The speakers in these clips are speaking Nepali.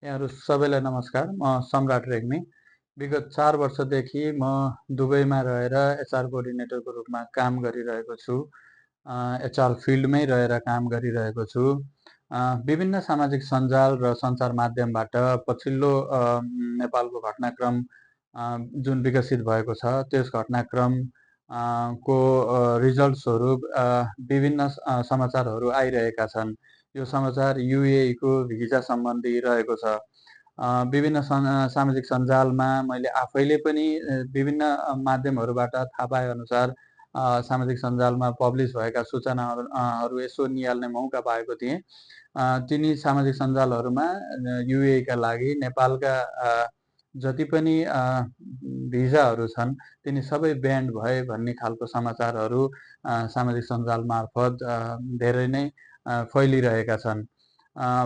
यहाँहरू सबैलाई नमस्कार। म सम्राट रेग्मी। विगत 4 वर्षदेखि म दुबईमा रहेर एचआर कोअर्डिनेटरको रूपमा काम गरिरहेको छु। एचआर फिल्डमै रहेर काम गरिरहेको छु। विभिन्न सामाजिक सञ्जाल र सञ्चार माध्यमबाट पछिल्लो नेपालको घटनाक्रम जुन विकसित भएको छ त्यस घटनाक्रम को रिजल्ट स्वरूप विभिन्न समाचारहरू आइरहेका छन्। यो समाचार युएई को भिजा सम्बन्धी रहेको छ। विभिन्न सामाजिक सञ्जालमा मैले आफैले पनि विभिन्न माध्यमहरूबाट थाहा पाए अनुसार सामाजिक सञ्जालमा पब्लिस भएका सूचनाहरू यसो निहाल्ने मौका पाएको थिएँ। तिनी सामाजिक सञ्जालहरूमा युएई का लागि नेपालका जति पनि भिजाहरू छन् तिनी सबै ब्यान्ड भए भन्ने खालको समाचारहरू सामाजिक सञ्जाल मार्फत धेरै नै फैलिरहेका छन्।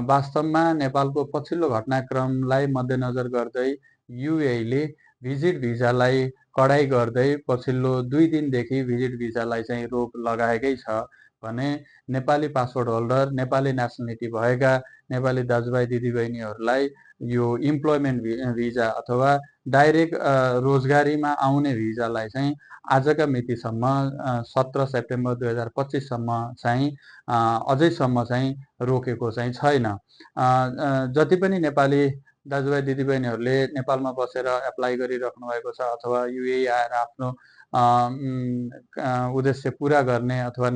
वास्तवमा नेपालको पछिल्लो घटनाक्रमलाई मध्यनजर गर्दै युएईले भिजिट भिजालाई कडाई गर्दै पछिल्लो 2 दिनदेखि भिजिट भिजालाई चाहिँ रोक लगाएकै छ भने नेपाली पासपोर्ट होल्डर, नेपाली नेसनलिटी भएका नेपाली दाजुभाइ दिदीबहिनीहरूलाई यो इम्प्लोइमेन्ट भिजा अथवा डाइरेक्ट रोजगारीमा आउने भिजालाई चाहिँ आजका मितिसम्म 17 सेप्टेम्बर 2025 सम्म चाहिँ अझैसम्म चाहिँ रोकेको चाहिँ छैन। जति पनि नेपाली दाजुभाइ दिदीबहिनीहरूले नेपालमा बसेर एप्लाई गरिराख्नु भएको छ अथवा युएई आएर आफ्नो उद्देश्य पुरा गर्ने अथवा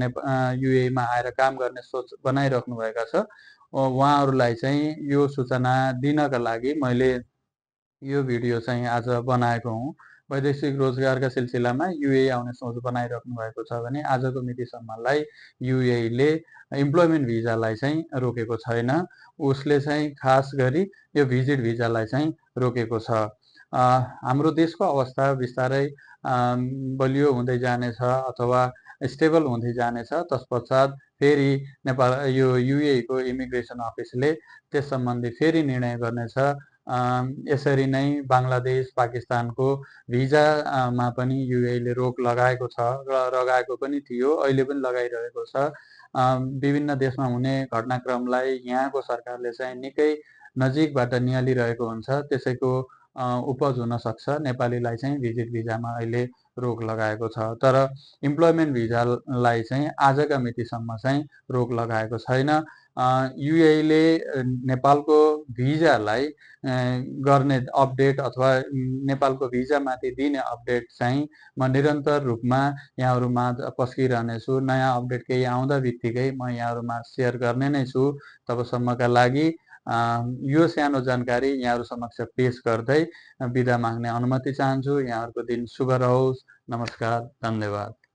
युएईमा आएर काम गर्ने सोच बनाइराख्नु भएका छ, उहाँहरूलाई चाहिँ यो सूचना दिनका लागि मैले यो भिडियो चाहिँ आज बनाएको हुँ। वैदेशिक रोजगारका सिलसिलामा युएई आउने सोच बनाइराख्नु भएको छ भने आजको मितिसम्मलाई युएईले इम्प्लोइमेन्ट भिजालाई चाहिँ रोकेको छैन। उसले चाहिँ खास गरी यो भिजिट भिजालाई चाहिँ रोकेको छ। हाम्रो देशको अवस्था बिस्तारै बलियो हुँदै जानेछ अथवा स्टेबल हुँदै जानेछ। तत्पश्चात फेरि नेपाल यो युएई को इमिग्रेसन अफिसले त्यस सम्बन्धी फेरि निर्णय गर्नेछ। यसरी नै बङ्गलादेश, पाकिस्तानको भिजामा पनि युएईले रोक लगाएको छ र लगाएको पनि थियो, अहिले पनि लगाइरहेको छ। विभिन्न देशमा हुने घटनाक्रमलाई यहाँको सरकारले चाहिँ निकै नजिकबाट निहालिरहेको हुन्छ, त्यसैको उपज हुन सक्छ नेपालीलाई चाहिँ भिजिट भिजामा अहिले रोक लगाएको छ। तर इम्प्लोइमेन्ट भिजालाई चाहिँ आजका मितिसम्म चाहिँ रोक लगाएको छैन। युएईले नेपालको भिजालाई गर्ने अपडेट अथवा नेपालको भिजामाथि दिने अपडेट चाहिँ म निरन्तर रूपमा यहाँहरूमा पस्किरहनेछु। नयाँ अपडेट केही आउँदा बित्तिकै म यहाँहरूमा सेयर गर्ने नै छु। तबसम्मका लागि यो सानो जानकारी यहाँहरू समक्ष पेश गर्दै बिदा माग्ने अनुमति चाहन्छु। यहाँहरूको दिन शुभ रहोस्। नमस्कार, धन्यवाद।